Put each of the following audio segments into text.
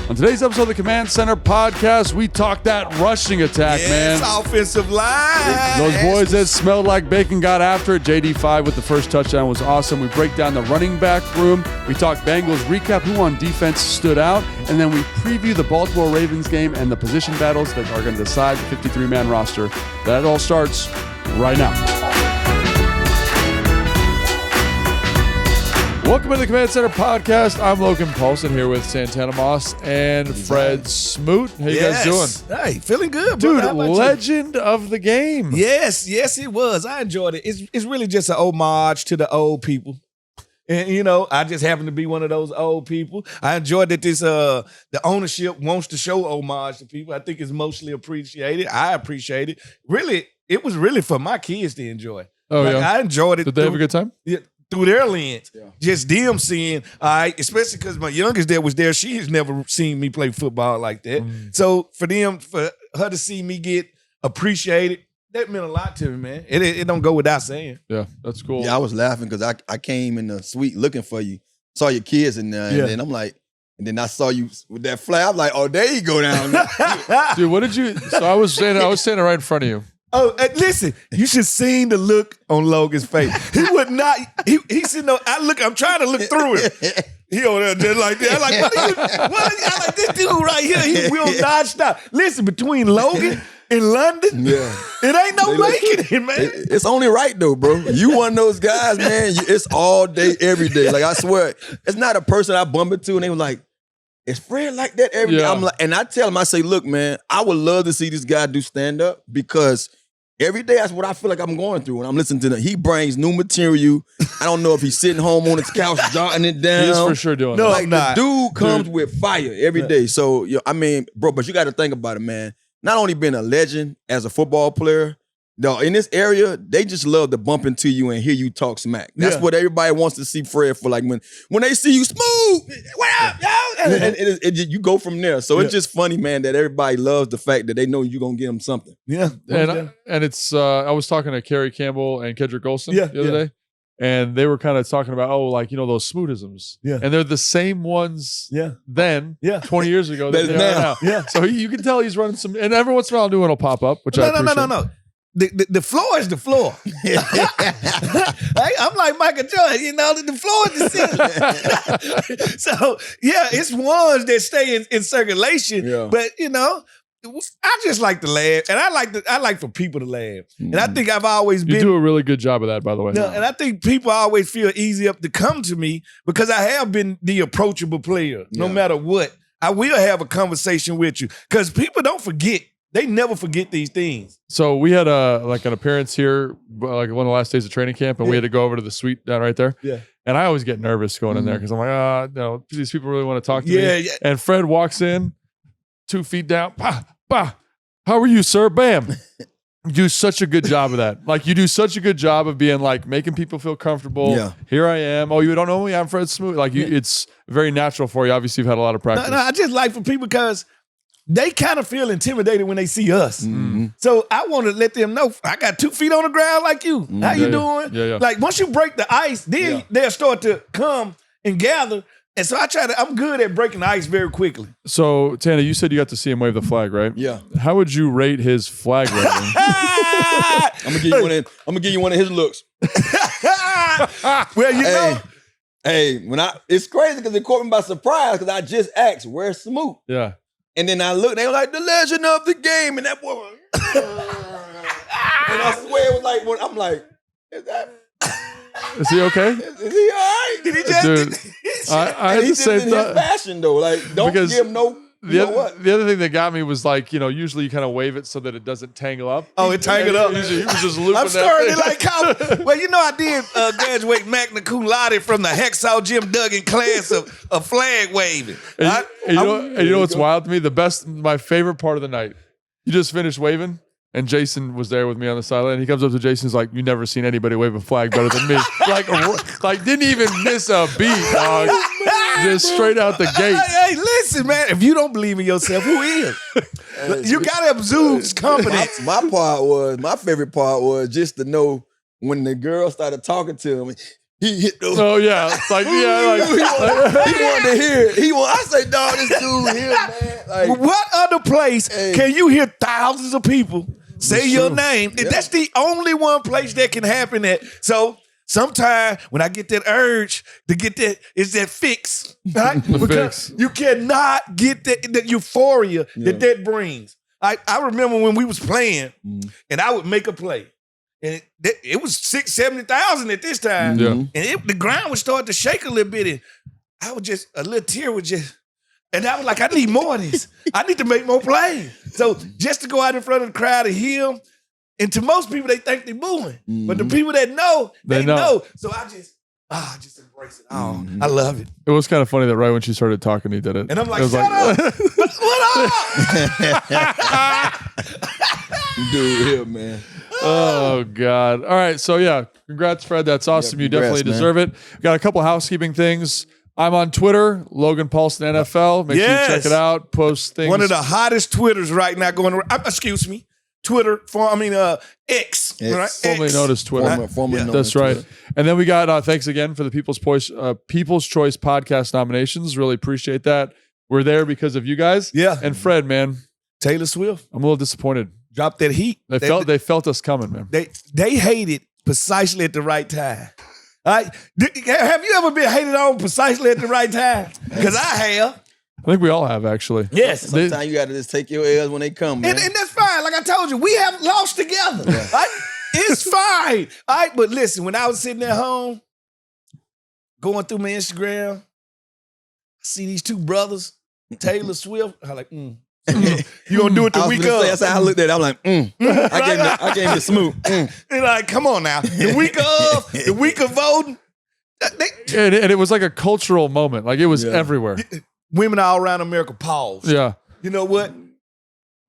On today's episode of the Command Center podcast, we talk that rushing attack, man. Offensive line. Those boys that smelled like bacon got after it. JD5 with the first touchdown was awesome. We break down the running back room. We talk Bengals recap, who on defense stood out. And then we preview the Baltimore Ravens game and the position battles that are going to decide the 53-man roster. That all starts right now. Welcome to the Command Center podcast. I'm Logan Paulson here with Santana Moss and Fred Smoot. How you guys doing? Hey, feeling good, dude. Brother. Legend of the game. Yes, it was. I enjoyed it. It's really just an homage to the old people. And, you know, I just happen to be one of those old people. I enjoyed that the ownership wants to show homage to people. I think it's mostly appreciated. I appreciate it. Really, it was really for my kids to enjoy. Oh, yeah? I enjoyed it. Did they have a good time? Yeah. Through their lens, just them seeing, especially because my youngest dad was there. She has never seen me play football like that. So for her to see me get appreciated, that meant a lot to me, man. It don't go without saying. Yeah, that's cool. Yeah, I was laughing because I came in the suite looking for you, saw your kids in there, and then I'm like, and then I saw you with that flag. I'm like, oh, there you go down there. Dude, what did you? So I was standing right in front of you. Oh, listen, you should seen the look on Logan's face. He would not, he's sitting there, I'm trying to look through it. He over there just like that. I'm like, I like this dude right here, he will not stop. Listen, between Logan and London, it ain't no making it, man. It's only right though, bro. You one of those guys, man, it's all day, every day. Like I swear, it's not a person I bump into and they were like, is Fred like that every day? I'm like, and I tell him, I say, look, man, I would love to see this guy do stand-up because every day, that's what I feel like I'm going through when I'm listening to them. He brings new material. I don't know if he's sitting home on his couch jotting it down. He's for sure doing that. Like not. The dude comes with fire every day. So, I mean, bro, but you got to think about it, man. Not only being a legend as a football player, though, in this area, they just love to bump into you and hear you talk smack. That's what everybody wants to see Fred for. Like when they see you smooth, what up, yo? And you go from there. So it's just funny, man, that everybody loves the fact that they know you're going to get them something. Yeah. And it's, I was talking to Kerry Campbell and Kedrick Olsen the other day, and they were kind of talking about, those Smootisms. Yeah. And they're the same ones then, 20 years ago that they are now. Yeah. So you can tell he's running some, and every once in a while, new one will pop up, which I appreciate. No. The floor is the floor. I'm like Michael Jordan, the floor is the ceiling. So, it's ones that stay in circulation. Yeah. But, I just like to laugh. And I like for people to laugh. And I think I've always been. You do a really good job of that, by the way. No, and I think people always feel easy up to come to me because I have been the approachable player, no matter what. I will have a conversation with you because people don't forget. They never forget these things. So we had an appearance here, like one of the last days of training camp, and we had to go over to the suite down right there. Yeah. And I always get nervous going in there because I'm like, these people really want to talk to me. Yeah. And Fred walks in, 2 feet down, bah, how are you, sir? Bam. You do such a good job of that. Like, you do such a good job of being like making people feel comfortable. Yeah. Here I am. Oh, you don't know me? I'm Fred Smoot. Like, it's very natural for you. Obviously, you've had a lot of practice. No, I just like for people because they kind of feel intimidated when they see us. Mm-hmm. So I want to let them know I got 2 feet on the ground like you. How you doing? Yeah. Like once you break the ice, then they'll start to come and gather. And so I'm good at breaking the ice very quickly. So Tana, you said you got to see him wave the flag, right? Yeah. How would you rate his flag waving? I'm gonna give you one of his looks. Well, Hey, it's crazy because it caught me by surprise because I just asked, where's Smoot? Yeah. And then I looked, they were like, the legend of the game. And that boy was, and I swear it was like, I'm like, is he okay? Is he all right? Did he just? Dude, I had the same thought. His fashion though, like don't give him no. The other thing that got me was like, usually you kind of wave it so that it doesn't tangle up. Oh, it tangled up. He was just looping I'm starting to like how. Well, I did graduate magna cum laude from the Hexaw Jim Duggan class of flag waving. And you know what's wild to me? My favorite part of the night. You just finished waving, and Jason was there with me on the sideline. He comes up to Jason, he's like, "You've never seen anybody wave a flag better than me." like didn't even miss a beat, dog. Just straight out the gate. Hey, listen, man. If you don't believe in yourself, who is? You gotta exude confidence. My favorite part was just to know when the girl started talking to him. he hit those. Oh yeah, like he wanted to hear it. I say, dog, this dude here, man. Like, what other place can you hear thousands of people say your name? Yeah. That's the only one place that can happen. So sometimes when I get that urge to get that, it's that fix, right? Because you cannot get that euphoria that brings. I remember when we was playing, and I would make a play, and it was 70,000 at this time, and the ground would start to shake a little bit, and I would just a little tear would just. And I was like, I need more of this. I need to make more plays. So just to go out in front of the crowd and hear them, and to most people, they think they're booing. But the people that know, they know. So I just embrace it. Oh, I love it. It was kind of funny that right when she started talking, he did it. And I'm like, shut up. What up? Dude, here, man. Oh, God. All right. So, yeah, congrats, Fred. That's awesome. You definitely deserve it. Got a couple housekeeping things. I'm on Twitter, Logan Paulson NFL. Make sure you check it out. Post things. One of the hottest Twitters right now going around. Excuse me. Twitter, X. Right? Formerly known as Twitter. That's right. Twitter. And then we got, thanks again for the People's Choice podcast nominations. Really appreciate that. We're there because of you guys. Yeah. And Fred, man. Taylor Swift. I'm a little disappointed. Dropped that heat. They felt us coming, man. They hated precisely at the right time. All right. Have you ever been hated on precisely at the right time? Because I have. I think we all have, actually. Yes. Sometimes you got to just take your L's when they come, man. And that's fine. Like I told you, we have lost together. Yeah. Right? It's fine. All right. But listen, when I was sitting at home, going through my Instagram, I see these two brothers, Taylor Swift. I'm like, you gonna do it the week of? That's how I looked at it. I'm like, I gave it Smoot. And like, come on now. The week of voting. And it was like a cultural moment. Like it was everywhere. Women all around America paused. Yeah. You know what?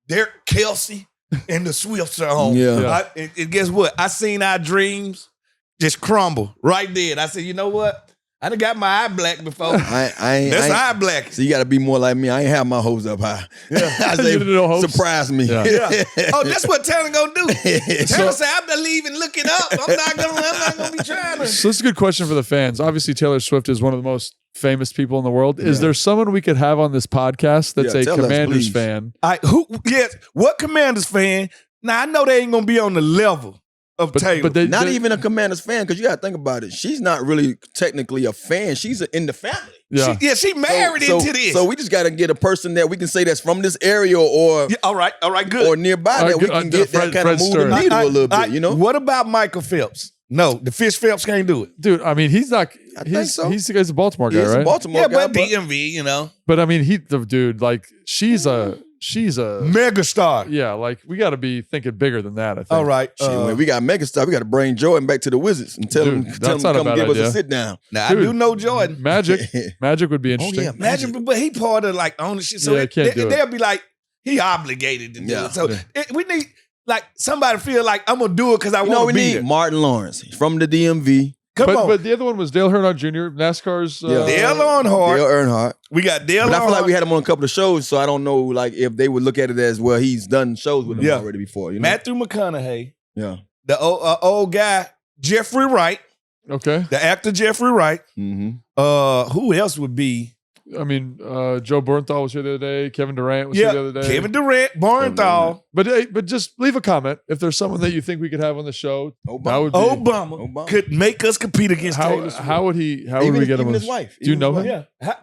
They're Kelsey and the Swifts are home. Yeah. And guess what? I seen our dreams just crumble right there. And I said, you know what? I done got my eye black before. That's eye black. So you got to be more like me. I ain't have my hopes up high. Yeah. I say, surprise me. Yeah. Oh, that's what Taylor gonna do. Taylor say, I believe in looking up. I'm not gonna be trying to. So this is a good question for the fans. Obviously, Taylor Swift is one of the most famous people in the world. Is there someone we could have on this podcast that's a Commanders fan? What Commanders fan? Now I know they ain't gonna be on the level of Taylor. But not even a Commanders fan, because you got to think about it. She's not really technically a fan. She's in the family. Yeah, she married into this. So we just got to get a person that we can say that's from this area or all right, good. Or nearby that we can get that kind of move the needle a little bit, you know? What about Michael Phelps? No, the Fish Phelps can't do it. Dude, I mean, he's not. He's a Baltimore guy, right? A Baltimore guy, but DMV, you know. But I mean, she's a megastar. Yeah, like we got to be thinking bigger than that. I think. All right, when we got megastar, we got to bring Jordan back to the Wizards and tell him to come give us a sit down. Now I do know Jordan. Magic would be interesting. Oh, yeah, Magic, but he part of like ownership, so they'll be like he obligated to do it. So we need like somebody feel like I'm gonna do it because I want to be there. Martin Lawrence from the DMV. But the other one was Dale Earnhardt Jr., NASCAR's. Dale Earnhardt. We got Dale Earnhardt. I feel like we had him on a couple of shows, so I don't know like if they would look at it as, well, he's done shows with him already before. You know? Matthew McConaughey. Yeah. The old guy, Jeffrey Wright. Okay. The actor Jeffrey Wright. Mm-hmm. Who else would be? I mean, Joe Bernthal was here the other day. Kevin Durant was here the other day. Kevin Durant, Bernthal. But just leave a comment if there's someone that you think we could have on the show. Obama could make us compete against Taylor Swift. How would we get him? Even his wife. Do you know him? Yeah.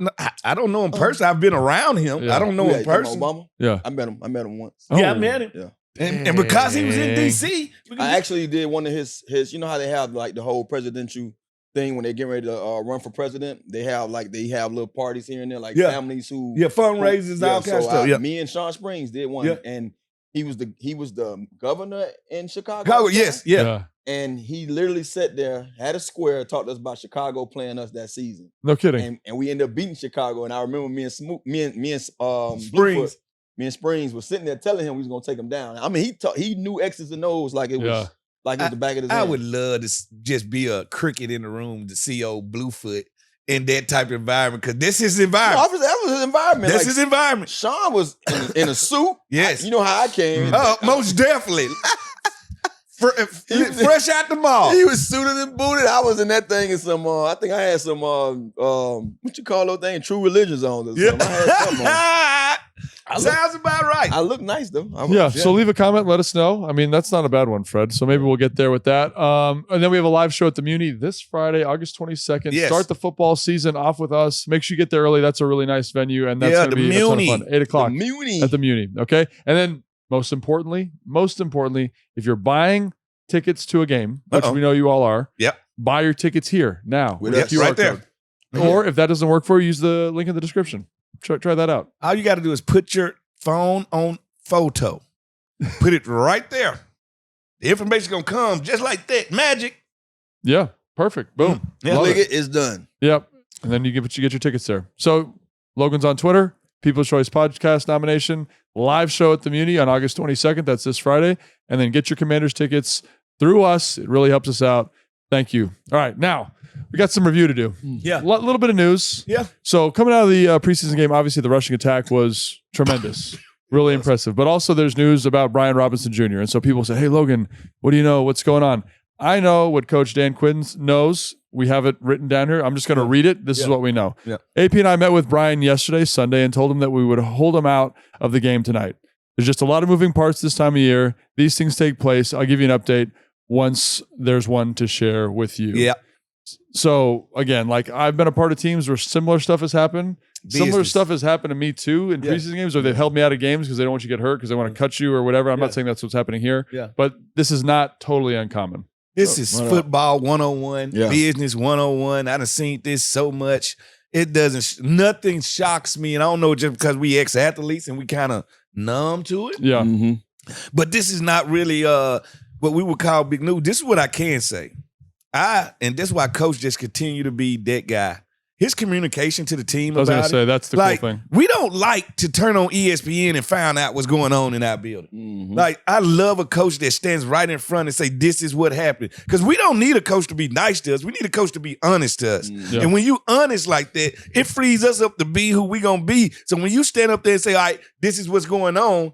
I don't know him personally. I've been around him. I don't know him personally. Obama? Yeah. I met him once. Yeah, I met him. Yeah. And because he was in DC, I actually did one of his. You know how they have like the whole presidential thing when they get ready to run for president, they have little parties here and there, like families who fundraisers, all kinds of stuff. Me and Sean Springs did one, and he was the governor in Chicago. Yes. And he literally sat there, had a square, talked to us about Chicago playing us that season. No kidding. And we ended up beating Chicago. And I remember me and Smoot, me and Springs was sitting there telling him we was gonna take him down. I mean, he knew X's and O's like it was. Like it was the back of his hand. I would love to just be a cricket in the room to see old Bluefoot in that type of environment, because this is his environment. No, that was his environment. This is his environment. Sean was in a suit. Yes. You know how I came. Oh, most definitely. fresh out the mall. He was suited and booted. I was in that thing in some. I think I had some. What you call those things? True Religions on. Or something. I had something on. Sounds about right. I look nice though. So leave a comment. Let us know. I mean, that's not a bad one, Fred. So maybe we'll get there with that. And then we have a live show at the Muni this Friday, August 22nd. Yes. Start the football season off with us. Make sure you get there early. That's a really nice venue, and that's going to be a ton of fun. 8 o'clock at the Muni. Okay, and then most importantly, if you're buying tickets to a game, which we know you all are, buy your tickets here now with QR right there. code. Or if that doesn't work for you, use the link in the description. Try that out. All you got to do is put your phone on photo. Put it right there. The information going to come just like that. Magic. Yeah. Perfect. Boom. Yeah. Click it. It's done. Yep. And then you get your tickets there. So Logan's on Twitter. People's Choice Podcast nomination. Live show at the Muni on August 22nd. That's this Friday. And then get your Commanders tickets through us. It really helps us out. Thank you. All right. Now, we got some review to do. Yeah. A little bit of news. Yeah. So coming out of the preseason game, obviously the rushing attack was tremendous. Really impressive. But also there's news about Brian Robinson Jr. And so people say, hey, Logan, what do you know? What's going on? I know what Coach Dan Quinn knows. We have it written down here. I'm just going to read it. This is what we know. Yeah. AP and I met with Brian yesterday, Sunday, and told him that we would hold him out of the game tonight. There's just a lot of moving parts this time of year. These things take place. I'll give you an update once there's one to share with you. Yeah. So again, like I've been a part of teams where similar stuff has happened. Similar stuff has happened to me too in preseason games, or they've held me out of games because they don't want you to get hurt because they want to cut you or whatever. I'm not saying that's what's happening here, but this is not totally uncommon. This is football 101, business 101. I done seen this so much. Nothing shocks me. And I don't know, just because we ex-athletes and we kind of numb to it. Yeah. Mm-hmm. But this is not really what we would call big news. This is what I can say. And that's why Coach just continue to be that guy. His communication to the team I was going to say, that's the cool thing. We don't like to turn on ESPN and find out what's going on in our building. Mm-hmm. Like, I love a coach that stands right in front and say, this is what happened. Because we don't need a coach to be nice to us. We need a coach to be honest to us. Mm-hmm. Yeah. And when you honest like that, it frees us up to be who we going to be. So when you stand up there and say, all right, this is what's going on,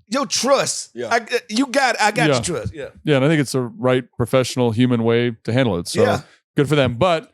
your trust. Yeah. I got your trust. Yeah. Yeah, and I think it's the right professional human way to handle it. So good for them. But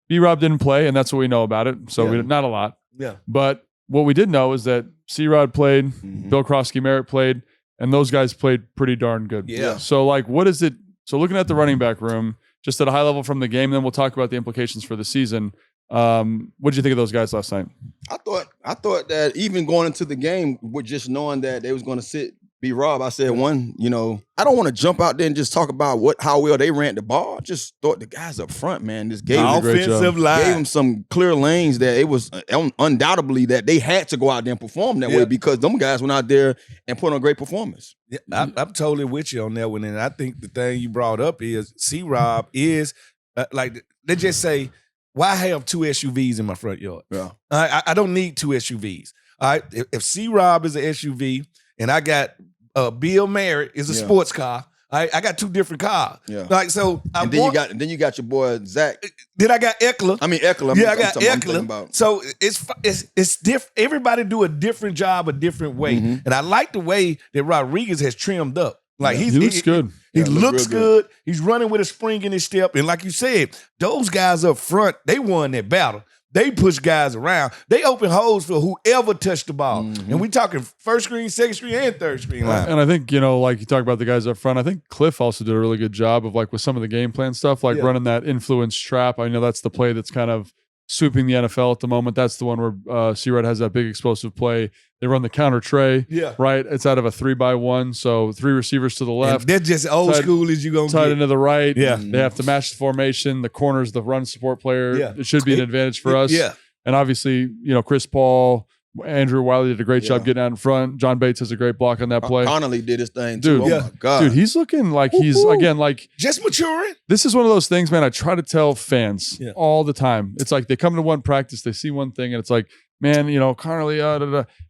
B-Rob didn't play, and that's what we know about it. So we not a lot. Yeah. But what we did know is that C-Rod played, Bill Krosky-Merritt played, and those guys played pretty darn good. Yeah. So like, what is it? So looking at the running back room, just at a high level from the game, then we'll talk about the implications for the season. What did you think of those guys last night? I thought that even going into the game with just knowing that they was going to sit B-Rob, I said I don't want to jump out there and just talk about how well they ran the ball. I just thought the guys up front, man, just gave them some clear lanes that it was undoubtedly that they had to go out there and perform that way because them guys went out there and put on a great performance. Yeah, I'm totally with you on that one. And I think the thing you brought up is C-Rob is like they just say, why have two SUVs in my front yard? Yeah. I don't need two SUVs. All right. If C-Rob is an SUV and I got Bill Merritt is a sports car, I got two different cars. Yeah. Like so, then you got your boy Zach. Then I got Eckler. I got Eckler. So it's different. Everybody do a different job a different way, and I like the way that Rodriguez has trimmed up. Like he looks good. He looks good. He's running with a spring in his step. And like you said, those guys up front, they won that battle. They push guys around. They open holes for whoever touched the ball. And we talking first screen, second screen, and third screen line. And I think, like you talk about the guys up front, I think Cliff also did a really good job of like with some of the game plan stuff, like running that influence trap. I know that's the play that's kind of sweeping the NFL at the moment. That's the one where C-Rod has that big explosive play. They run the counter tray, right? It's out of a 3-by-1, so 3 receivers to the left. And they're just old school as you gonna tied into the right. Yeah, they have to match the formation. The corner's the run support player. Yeah. It should be an advantage for us. Yeah, and obviously, Chris Paul, Andrew Wiley did a great job getting out in front. John Bates has a great block on that play. Connolly did his thing too. Dude, oh my God. Dude, he's looking like he's again like just maturing. This is one of those things, man. I try to tell fans all the time. It's like they come to one practice, they see one thing, and it's like, man, Connolly,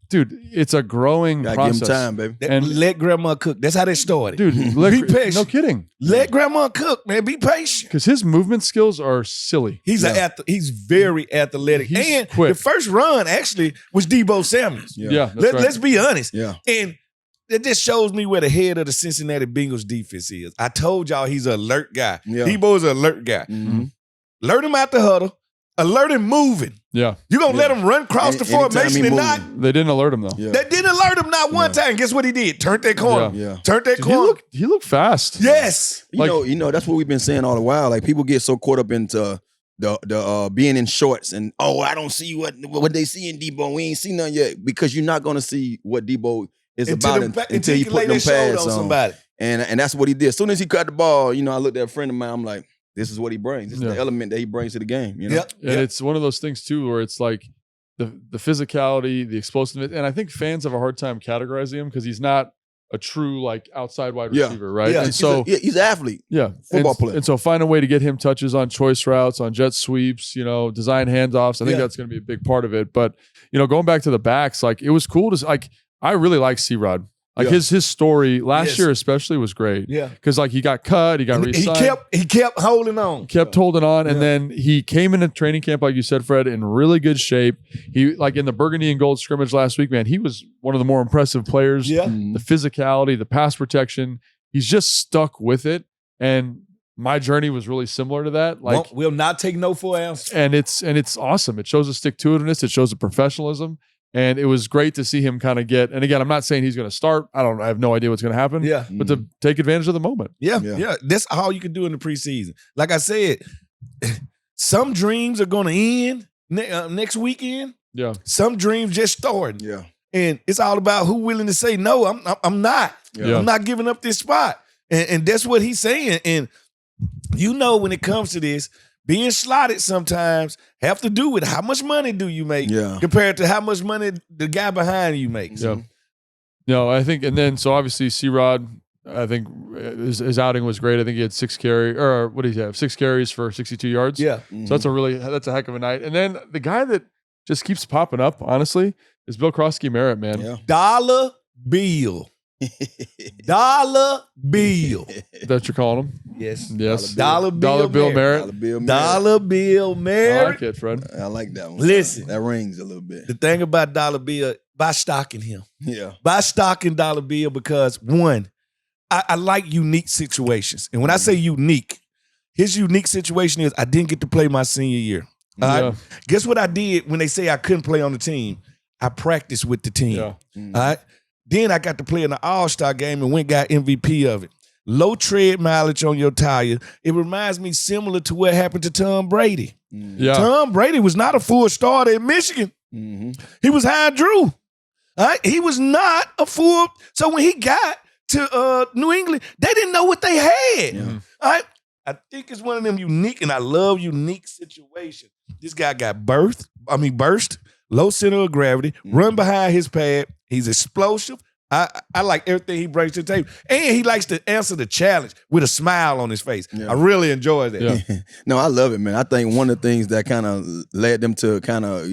dude, it's a growing process. Give him time, baby. And let grandma cook. That's how they started. Dude, be patient. No kidding. Let grandma cook, man. Be patient. Because his movement skills are silly. He's he's very athletic. He's and quick. The first run actually was Debo Samuels. Yeah, Let's be honest. Yeah. And it just shows me where the head of the Cincinnati Bengals defense is. I told y'all he's an alert guy. Yeah. Debo's an alert guy. Mm-hmm. Alert him out the huddle. Alert him moving. Yeah. You're going to let him run across the formation and not. They didn't alert him, though. Yeah. They didn't alert him not one time. Guess what he did? Turned that corner. Yeah. Turned that corner. He looked fast. Yes. You know, that's what we've been saying all the while. Like, people get so caught up into the being in shorts and, I don't see what they see in Debo. We ain't seen nothing yet, because you're not going to see what Debo is about until you put them pads on somebody. And that's what he did. As soon as he cut the ball, I looked at a friend of mine. I'm like, this is what he brings. This is the element that he brings to the game. Yep. And it's one of those things too, where it's like the physicality, the explosiveness, and I think fans have a hard time categorizing him because he's not a true like outside wide receiver, right? Yeah. And so he's an athlete. Yeah, football player. And so find a way to get him touches on choice routes, on jet sweeps, design handoffs. I think that's going to be a big part of it. But going back to the backs, like it was cool to like. I really like C-Rod. Like his story last year especially was great. Yeah. Because like he got cut, he got re-signed. He kept holding on. Kept holding on. And then he came into training camp, like you said, Fred, in really good shape. He like in the burgundy and gold scrimmage last week, man, he was one of the more impressive players. Yeah. The physicality, the pass protection. He's just stuck with it. And my journey was really similar to that. Like we'll not take no for an answer. And it's awesome. It shows a stick-to-itiveness. It shows a professionalism. And it was great to see him kind of get, and again, I'm not saying he's going to start. I have no idea what's going to happen. Yeah. But to take advantage of the moment. Yeah. That's all you can do in the preseason. Like I said, some dreams are going to end next weekend. Yeah. Some dreams just starting. Yeah. And it's all about who willing to say, no, I'm not. Yeah. I'm not giving up this spot. And that's what he's saying. And when it comes to this, being slotted sometimes have to do with how much money do you make compared to how much money the guy behind you makes. Yeah. No, I think, and then so obviously C-Rod, I think his outing was great. I think he had 6 carries for 62 yards. Yeah. So that's a heck of a night. And then the guy that just keeps popping up, honestly, is Bill Krosky-Merritt, man. Yeah. Dollar Bill. Dollar Bill. That you're calling him? Yes. Dollar Bill Merritt. Dollar Bill Merritt. I like it, Fred. I like that one. Listen. That rings a little bit. The thing about Dollar Bill, buy stock in him. Yeah. Buy stock in Dollar Bill because, one, I like unique situations. And when I say unique, his unique situation is I didn't get to play my senior year. Guess what I did when they say I couldn't play on the team? I practiced with the team. Yeah. All right. Then I got to play in the All-Star game and got MVP of it. Low tread mileage on your tire. It reminds me similar to what happened to Tom Brady. Yeah. Tom Brady was not a full starter in Michigan. Mm-hmm. He was high and drew. All right? He was not a full. So when he got to New England, they didn't know what they had. Yeah. All right? I think it's one of them unique, and I love unique situations. This guy got burst, low center of gravity, run behind his pad. He's explosive. I like everything he brings to the table. And he likes to answer the challenge with a smile on his face. Yeah. I really enjoy that. Yeah. No, I love it, man. I think one of the things that kind of led them to kind of,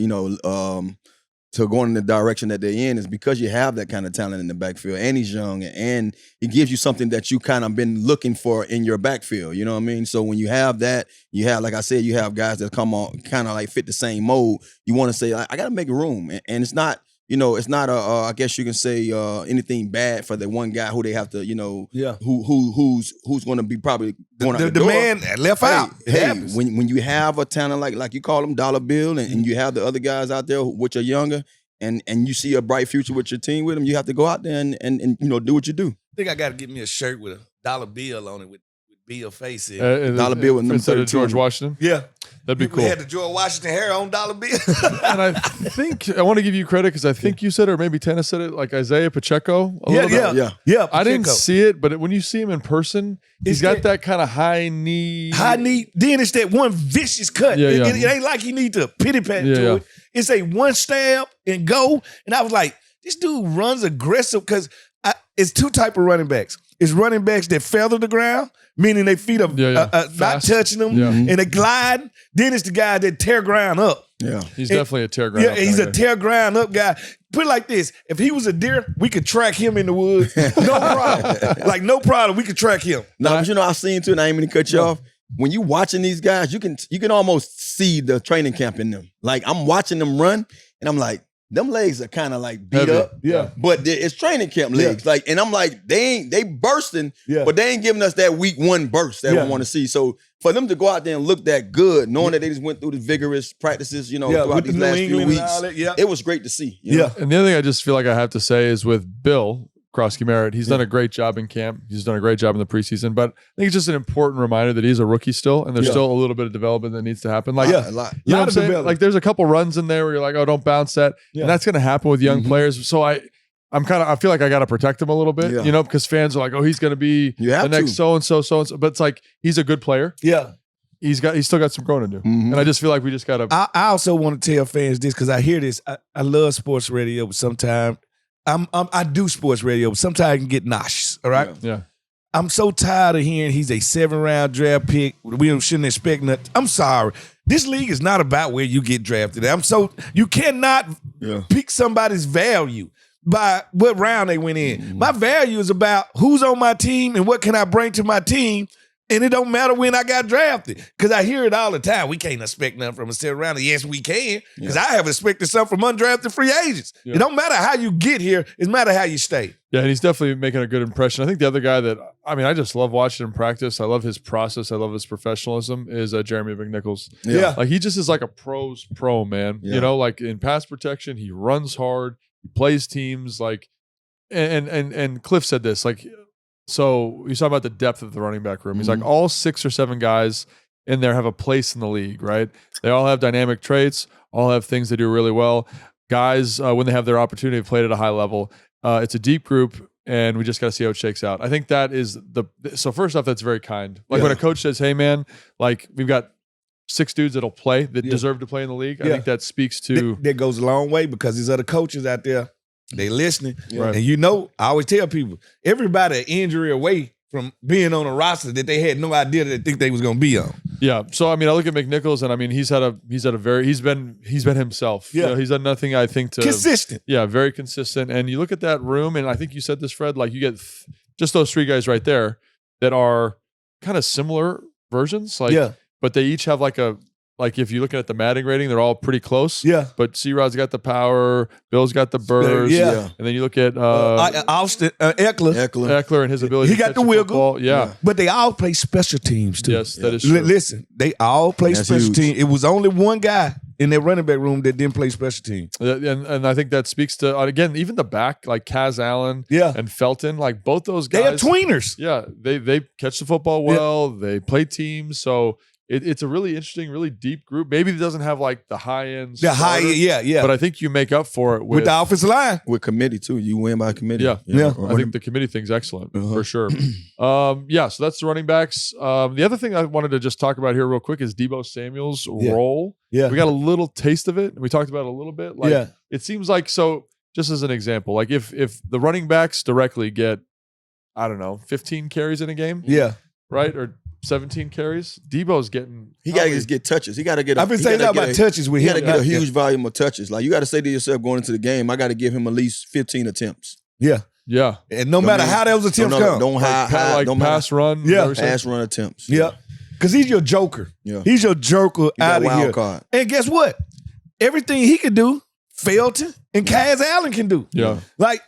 to going in the direction that they're in is because you have that kind of talent in the backfield, and he's young, and it gives you something that you kind of been looking for in your backfield. You know what I mean? So when you have that, you have, like I said, you have guys that come on kind of like fit the same mold. You want to say, I got to make room, and it's not. It's not I guess you can say anything bad for the one guy who they have to, who's going to be probably going out the door. Man left out. Hey, when you have a talent like you call him Dollar Bill, and you have the other guys out there which are younger, and you see a bright future with your team with them, you have to go out there and do what you do. I think I got to get me a shirt with a dollar bill on it with Bill face in. Dollar Bill with instead of George Washington. Yeah. That'd be cool. We had the George Washington hair on Dollar Bill. And I think I want to give you credit because I think you said it, or maybe Tennis said it, like Isaiah Pacheco. Yeah. Pacheco. I didn't see it, but when you see him in person, he's got that kind of high knee. Then it's that one vicious cut. Yeah, yeah. It ain't like he need to pity pat to it. It's a one stab and go. And I was like, this dude runs aggressive because it's two type of running backs. It's running backs that feather the ground, meaning their feet are not touching them, and they glide. Then it's the guy that tear ground up. Yeah, he's definitely a tear ground up. Yeah, he's a tear ground up guy. Put it like this: if he was a deer, we could track him in the woods, no problem. No problem. We could track him. Now, but I've seen too, and I ain't mean to cut you off. When you watching these guys, you can almost see the training camp in them. Like I'm watching them run, and I'm like, them legs are kind of like beat Heavy. up. Yeah. But it's training camp legs. Like, and I'm like, they bursting, but they ain't giving us that week 1 burst that we want to see. So for them to go out there and look that good, knowing that they just went through the vigorous practices, throughout these last few weeks, it was great to see. You know? And the other thing I just feel like I have to say is with Bill Krosky-Merritt, he's done a great job in camp. He's done a great job in the preseason, but I think it's just an important reminder that he's a rookie still, and there's still a little bit of development that needs to happen. Like, a lot. You know what I'm saying? Like, there's a couple runs in there where you're like, oh, don't bounce that. And that's going to happen with young players. So I feel like I got to protect him a little bit, because fans are like, oh, he's going to be the next so-and-so. But it's like, he's a good player. Yeah. He's still got some growing to do. And I just feel like we just got to. I also want to tell fans this because I hear this. I love sports radio, but sometimes I do sports radio, but sometimes I can get nauseous. All right. Yeah. I'm so tired of hearing he's a 7th-round draft pick. We shouldn't expect nothing. I'm sorry. This league is not about where you get drafted. You cannot pick somebody's value by what round they went in. My value is about who's on my team and what can I bring to my team. And it don't matter when I got drafted. Because I hear it all the time. We can't expect nothing from a 7th rounder. Yes, we can. Because I have expected something from undrafted free agents. It don't matter how you get here. It matter how you stay. Yeah, and he's definitely making a good impression. I think the other guy that, I just love watching him practice. I love his process. I love his professionalism is Jeremy McNichols. Yeah. Like, he just is like a pro's pro, man. Yeah. Like in pass protection, he runs hard. He plays teams. Like, and Cliff said this, like, so he's talking about the depth of the running back room. He's like, all 6 or 7 guys in there have a place in the league, right? They all have dynamic traits, all have things they do really well. Guys, when they have their opportunity, have played at a high level. It's a deep group, and we just got to see how it shakes out. I think that is so first off, that's very kind. Like when a coach says, hey man, like we've got 6 dudes that'll play that deserve to play in the league. I think that speaks to. That goes a long way because these other coaches out there, they listening. Right. And I always tell people, everybody an injury away from being on a roster that they had no idea that they think they was going to be on. Yeah. So I look at McNichols, and he's been himself. Yeah. He's done nothing, I think, to consistent. Yeah, very consistent. And you look at that room, and I think you said this, Fred, like you get just those 3 guys right there that are kind of similar versions. Like, but they each have like if you're looking at the Madden rating, they're all pretty close. Yeah. But C-Rod's got the power, Bill's got the burst. Yeah. And then you look at Austin Eckler and his ability he to got catch the wiggle. Yeah. But they all play special teams too. Yes, that is true. Listen, they all play That's special huge. teams. It was only one guy in that running back room that didn't play special teams. And I think that speaks to, again, even the back, like Kaz Allen and Felton, like both those guys. They are tweeners. Yeah, they catch the football well. They play teams. So it's a really interesting, really deep group. Maybe it doesn't have like the high end. The high end, But I think you make up for it with the offensive line. With committee too. You win by committee. Yeah. I think the committee thing's excellent for sure. So that's the running backs. The other thing I wanted to just talk about here real quick is Deebo Samuel's role. Yeah. We got a little taste of it. We talked about it a little bit. Like, it seems like, so just as an example, like if the running backs directly get, I don't know, 15 carries in a game. Yeah. Right? Or 17 carries. Debo's getting. He got to just get touches. He got to get. I've been saying that about touches with him. He got to get a huge volume of touches. Like you got to say to yourself going into the game, I got to give him at least 15 attempts. Yeah. Yeah. And no matter how those attempts come. Don't hide. Don't pass run. Yeah. Pass run attempts. Yeah. Because he's your joker. Yeah. He's your joker out of here. Card. And guess what? Everything he could do, Felton and Kaz Allen can do. Yeah. Like,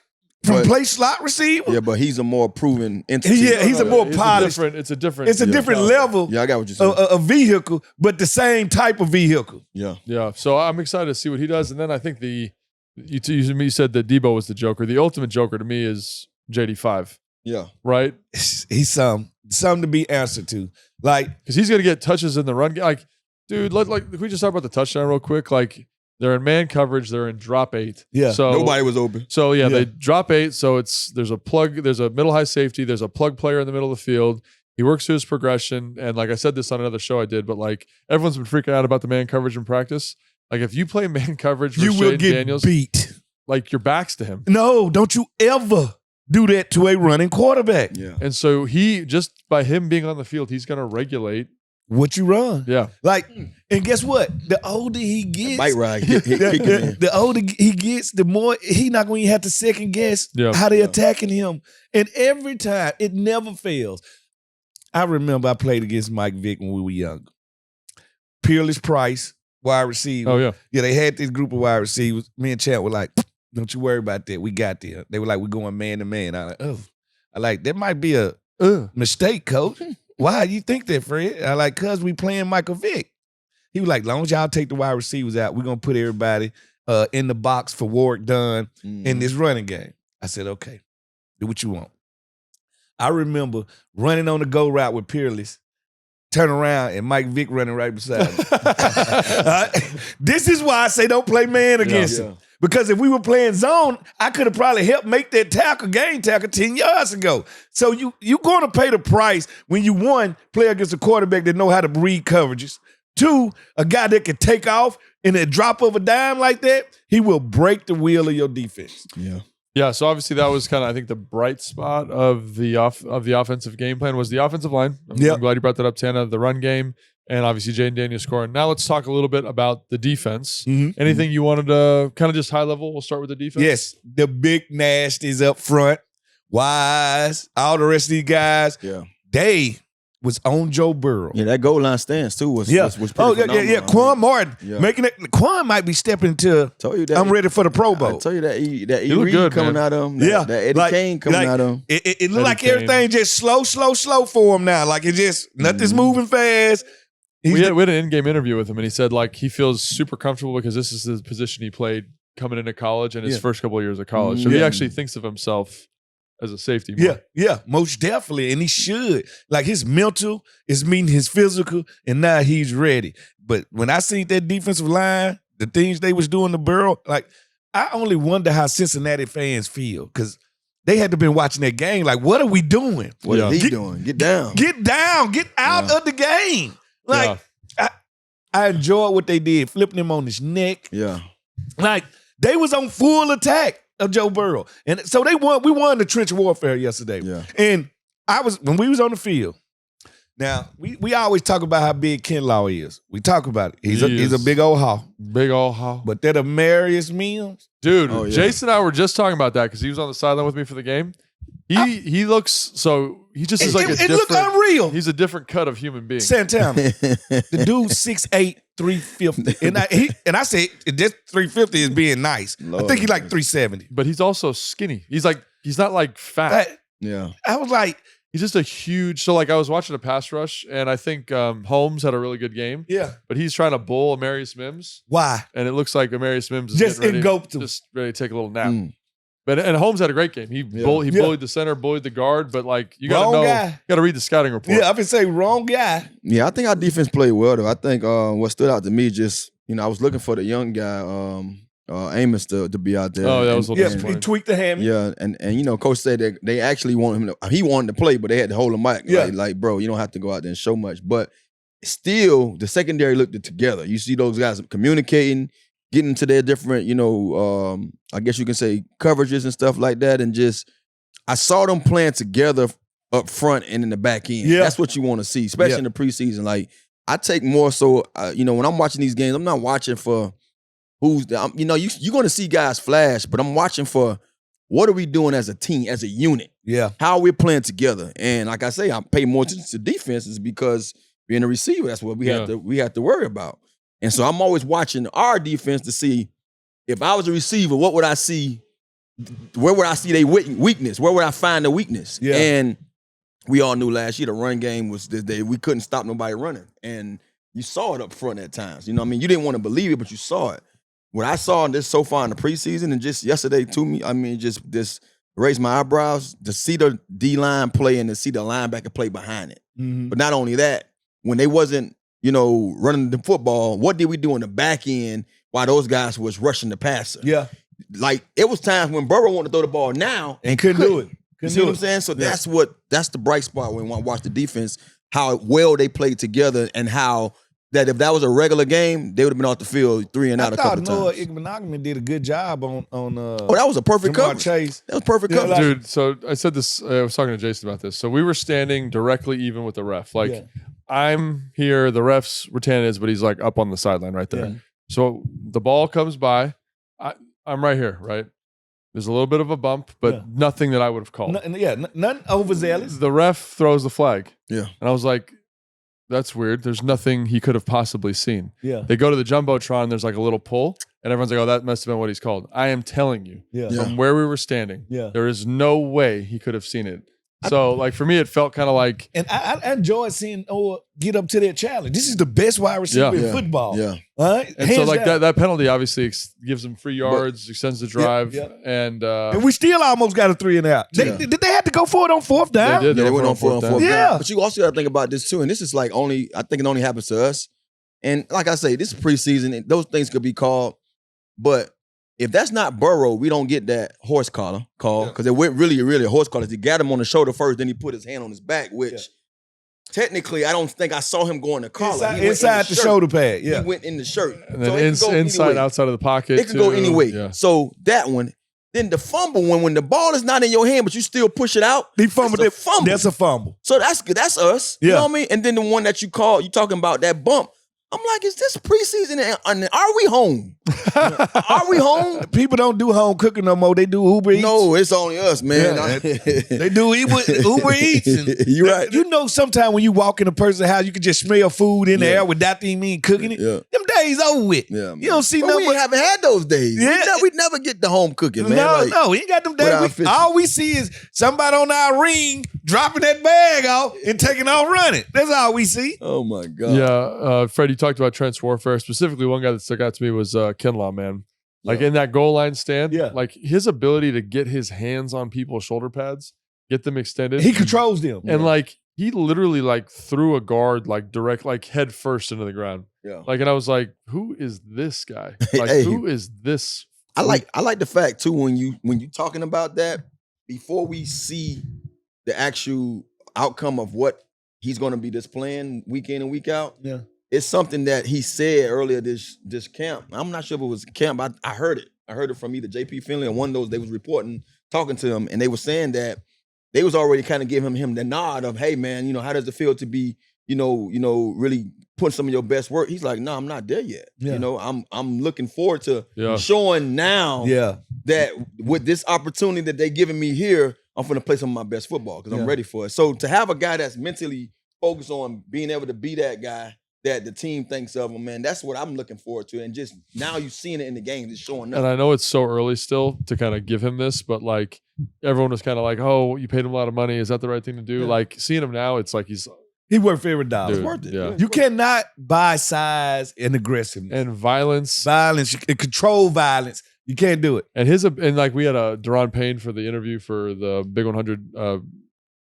from play slot receiver. Yeah, but he's a more proven entity. Yeah, he's a more polished. It's a different level. Yeah, I got what you're saying. A vehicle, but the same type of vehicle. Yeah. Yeah. So I'm excited to see what he does. And then I think you said that Debo was the joker. The ultimate joker to me is JD5. Yeah. Right? He's something to be answered to. Like, because he's going to get touches in the run game. Like, dude, can we just talk about the touchdown real quick? Like, they're in man coverage. They're in drop 8. Yeah. So nobody was open. So they drop 8. So there's a plug. There's a middle high safety. There's a plug player in the middle of the field. He works through his progression. And like I said this on another show I did, but like everyone's been freaking out about the man coverage in practice. Like if you play man coverage, you will get Daniels, beat. Like your back's to him. No, don't you ever do that to a running quarterback. Yeah. And so he just by him being on the field, he's going to regulate what you run. Yeah. Like, and guess what? The older he gets, bite ride, the older he gets, the more he not going to have to second guess how they attacking him. And every time, it never fails. I remember I played against Mike Vick when we were younger. Peerless Price wide receivers. Oh, yeah. Yeah, they had this group of wide receivers. Me and Chad were like, don't you worry about that. We got there. They were like, we're going man to man. I like, oh. I like, that might be a mistake, coach. Why you think that, Fred? I like, cause we playing Michael Vick. He was like, long as y'all take the wide receivers out, we're gonna put everybody in the box for Warwick Dunn in this running game. I said, okay, do what you want. I remember running on the go route with Peerless, turn around, and Mike Vick running right beside me. This is why I say don't play man against him. Because if we were playing zone, I could have probably helped make that game tackle 10 yards ago. So you're going to pay the price when you, one, play against a quarterback that know how to read coverages. Two, a guy that can take off in a drop of a dime like that, he will break the wheel of your defense. Yeah. Yeah, so obviously that was kind of, I think, the bright spot of the offensive game plan was the offensive line. I'm glad you brought that up, Tana. The run game, and obviously Jaden Daniels scoring. Now let's talk a little bit about the defense. Anything you wanted to kind of just high level? We'll start with the defense. Yes, the big nasties up front, Wise, all the rest of these guys. Yeah, they was on Joe Burrow. Yeah, that goal line stance too was pretty phenomenal. Quan Martin making it. Quan might be stepping to. Told you that I'm ready for the Pro Bowl. I told you that E Reed coming out of him. That Eddie Kane coming out of him. It looked like everything just slow for him now. Like it just nothing's moving fast. We had an in-game interview with him, and he said like he feels super comfortable because this is the position he played coming into college and his first couple of years of college. So he actually thinks of himself as a safety. Yeah, most definitely. And he should. Like his mental is meeting his physical, and now he's ready. But when I see that defensive line, the things they was doing to Burrow, like I only wonder how Cincinnati fans feel because they had to been watching that game. Like, what are we doing? What are he doing? Get down. Get down. Get out of the game. Like, I enjoyed what they did, flipping him on his neck. Yeah. Like, they was on full attack of Joe Burrow. And so we won the trench warfare yesterday. Yeah. And when we was on the field, now we always talk about how big Kinlaw is. We talk about it. He's a big old haul. Big old haul. But that Amarius Mims. Dude, Jason and I were just talking about that because he was on the sideline with me for the game. He looks so he just is like a different. It looked unreal. He's a different cut of human being. Santana, the dude 6'8", 350, and I say this 350 is being nice. Lord, I think he's like 370. But he's also skinny. He's not like fat. I was like, he's just a huge. So like I was watching a pass rush, and I think Holmes had a really good game. Yeah, but he's trying to bull Amarius Mims. Why? And it looks like Amarius Mims is just ready to take a little nap. And Holmes had a great game. He bullied the center, bullied the guard, but like you gotta you gotta read the scouting report. Yeah, I've been saying wrong guy. Yeah, I think our defense played well though. I think what stood out to me just, I was looking for the young guy, Amos to be out there. Oh, that was he tweaked the hammy. Yeah, and Coach said that they actually wanted him he wanted to play, but they had to hold him back. Yeah. Like, bro, you don't have to go out there and show much. But still, the secondary looked it together. You see those guys communicating, getting into their different, I guess you can say coverages and stuff like that. And just, I saw them playing together up front and in the back end. Yeah. That's what you want to see, especially in the preseason. Like, I take more so, when I'm watching these games, I'm not watching for you're going to see guys flash, but I'm watching for what are we doing as a team, as a unit? Yeah. How are we playing together? And like I say, I pay more attention to defenses because being a receiver, that's what we have to worry about. And so I'm always watching our defense to see if I was a receiver, what would I see? Where would I see their weakness? Where would I find the weakness? Yeah. And we all knew last year the run game was we couldn't stop nobody running. And you saw it up front at times. You know what I mean? You didn't want to believe it, but you saw it. What I saw this so far in the preseason and just yesterday to me, I mean, just this raised my eyebrows to see the D-line play and to see the linebacker play behind it. Mm-hmm. But not only that, when they wasn't, running the football, what did we do in the back end while those guys was rushing the passer? Yeah. Like, it was times when Burrow wanted to throw the ball now and couldn't do it. You see what I'm saying? So that's the bright spot when I watch the defense, how well they played together and how that if that was a regular game, they would have been off the field 3 and out a couple times. Noah Igbenogany did a good job on that was a perfect coverage. Chase. That was perfect coverage. Dude, so I said this, I was talking to Jason about this. So we were standing directly even with the ref. Like, I'm here, the ref's Rattan is, but he's like up on the sideline right there. Yeah. So the ball comes by. I'm right here, right? There's a little bit of a bump, but nothing that I would have called. Nothing overzealous. The ref throws the flag. Yeah. And I was like, that's weird. There's nothing he could have possibly seen. Yeah. They go to the Jumbotron, there's like a little pull, and everyone's like, oh, that must have been what he's called. I am telling you, from where we were standing, there is no way he could have seen it. So, like, for me, it felt kind of like... And I enjoyed seeing Noah get up to that challenge. This is the best wide receiver in football. Yeah. Right? And so, like, that penalty obviously gives him free yards, extends the drive. And we still almost got a 3 and out. Did they have to go for it on 4th down? They did. They went on 4th down. Yeah. But you also got to think about this, too. And this is like I think it only happens to us. And like I say, this is preseason. And those things could be called. But if that's not Burrow, we don't get that horse collar call because it went really a horse collar. He got him on the shoulder first, then he put his hand on his back, which technically I don't think I saw him go in the collar. Inside the shoulder pad, He went in the shirt. And then so inside, outside of the pocket. It could go anyway. Yeah. So that one. Then the fumble one, when the ball is not in your hand, but you still push it out. He fumbled it. That's a fumble. So that's us. You know what I mean? And then the one that you talking about that bump. I'm like, is this preseason? And are we home? Are we home? People don't do home cooking no more. They do Uber Eats. No, it's only us, man. They do Uber Eats. You're right. You know, sometimes when you walk in a person's house, you can just smell food in the air without them even cooking it. Yeah. Them days over with. Yeah, you don't see nothing. We haven't had those days. Yeah. We never get the home cooking, man. No, we ain't got them days. All we see is somebody on our ring dropping that bag off and taking off running. That's all we see. Oh, my God. Yeah, Fred, you talked about trench warfare. Specifically, one guy that stuck out to me was Kinlaw, man. Like in that goal line stand, like his ability to get his hands on people's shoulder pads, get them extended. He controls them. And like he literally like threw a guard like direct, like head first into the ground. Yeah. Like, and I was like, who is this guy? Like, who is this? I like the fact too, when you talking about that, before we see the actual outcome of what he's going to be displaying week in and week out. Yeah. It's something that he said earlier this camp. I'm not sure if it was camp. I heard it. I heard it from either JP Finley or one of those. They was reporting, talking to him, and they were saying that they was already kind of giving him the nod of, hey man, how does it feel to be, really putting some of your best work? He's like, no, I'm not there yet. Yeah. I'm looking forward to showing now that with this opportunity that they giving me here, I'm going to play some of my best football because I'm ready for it. So to have a guy that's mentally focused on being able to be that guy that the team thinks of him, man, that's what I'm looking forward to. And just now you're seeing it in the game, it's showing up. And I know it's so early still to kind of give him this, but like everyone was kind of like, oh, you paid him a lot of money. Is that the right thing to do? Yeah. Like seeing him now, it's like he worth every dollar. It's worth it. Yeah. You cannot buy size and aggressiveness. And violence. Control violence. You can't do it. And like we had a Deron Payne for the interview for the Big 100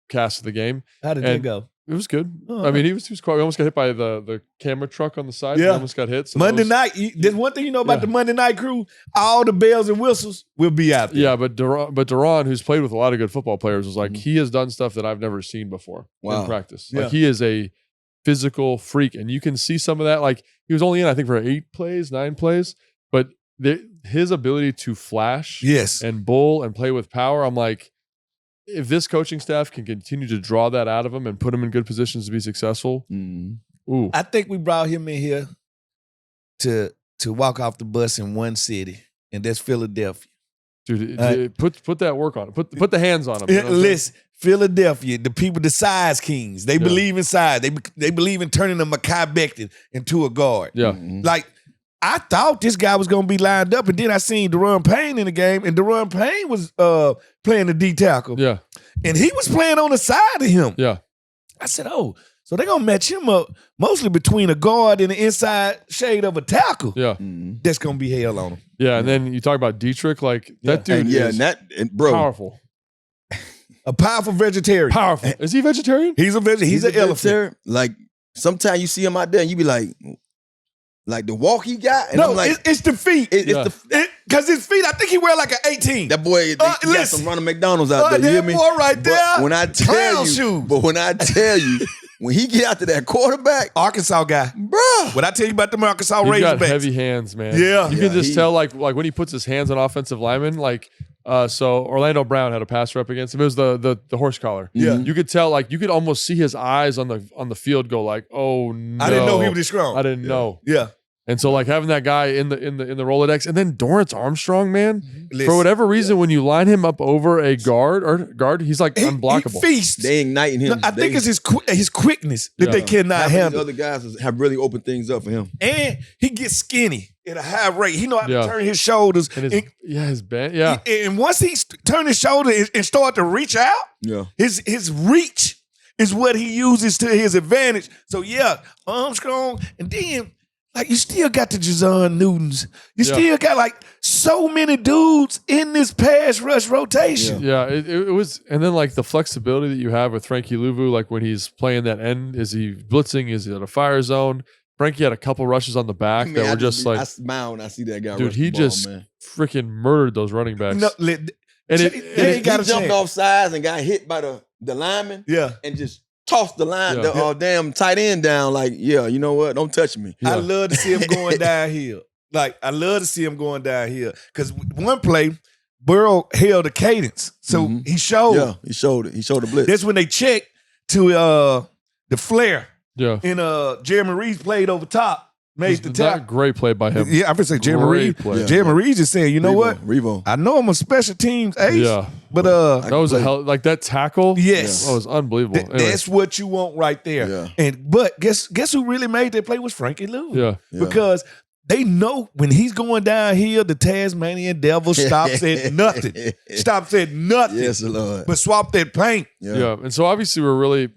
cast of the game. How did it go? It was good. Oh, I mean, he was quite. We almost got hit by the camera truck on the side. Yeah, we almost got hit. So Monday night. There's one thing you know about the Monday night crew. All the bells and whistles will be out there. Yeah, but Deron, who's played with a lot of good football players, was like he has done stuff that I've never seen before in practice. Like he is a physical freak, and you can see some of that. Like he was only in, I think, for 9 plays, but his ability to flash, and bull and play with power. I'm like, if this coaching staff can continue to draw that out of him and put him in good positions to be successful, I think we brought him in here to walk off the bus in one city, and that's Philadelphia. Dude, put that work on him. Put the hands on him. Listen, Philadelphia, the people, the size kings, they believe in size. They believe in turning a Mekhi Becton into a guard. Yeah, like. I thought this guy was going to be lined up, and then I seen Deron Payne in the game, and Deron Payne was playing the D tackle. Yeah. And he was playing on the side of him. Yeah. I said, oh, so they're going to match him up mostly between a guard and the inside shade of a tackle. Yeah. That's going to be hell on him. Yeah, and then you talk about Dietrich, like that dude is powerful. A powerful vegetarian. Powerful. Is he vegetarian? He's a vegetarian. He's an elephant. Like, sometimes you see him out there, and you be like the walk he got, and I'm like, it's the feet. Because his feet, I think he wear like an 18. That boy, he got some Ronald McDonald's out there. You hear me? Boy right there. But when I tell you, when he get out to that quarterback, Arkansas guy, bruh. What I tell you about the Arkansas Razorbacks? He's got heavy hands, man. Yeah, you can just tell, like when he puts his hands on offensive linemen, like. So Orlando Brown had a pass rep against him. It was the horse collar. Yeah, you could tell, like you could almost see his eyes on the field go like, oh no, I didn't know he was this strong. I didn't know. Yeah. And so like having that guy in the Rolodex, and then Dorrance Armstrong, man, for whatever reason, when you line him up over a guard, he's like unblockable. He feasts. They igniting him. No, I think it's his quickness that they cannot handle. The other guys have really opened things up for him. And he gets skinny at a high rate. He know how to turn his shoulders. And his bend. Yeah. And once he turn his shoulder and start to reach out, his reach is what he uses to his advantage. So Armstrong, and then like you still got the Jazon Newtons. You still got like so many dudes in this pass rush rotation. Yeah, it was, and then like the flexibility that you have with Frankie Louvu, like when he's playing that end, is he blitzing? Is he at a fire zone? Frankie had a couple rushes on the back that were just like, I smile when I see that guy. Dude, he just freaking murdered those running backs. No, he jumped off sides and got hit by the lineman. Yeah, and just tossed the damn tight end down. Like, you know what? Don't touch me. I love to see him going downhill. Like, I love to see him going downhill. Because one play, Burrow held a cadence. So he showed. Yeah, he showed it. He showed the blitz. That's when they checked to the flare. Yeah. And Jeremy Reeves played over top. Made the tackle. Great play by him. Yeah, I would say Jeremy Reeves. Yeah. Jeremy Reeves just saying, you know what? Revo. I know I'm a special teams ace. Yeah. But that was a hell, like that tackle. Yes. That was unbelievable. That's what you want right there. Yeah. But guess who really made that play was Frankie Lou. Yeah. Because they know when he's going downhill, the Tasmanian devil stops at nothing. Stops at nothing. Yes, Lord. But swap that paint. Yeah. And so obviously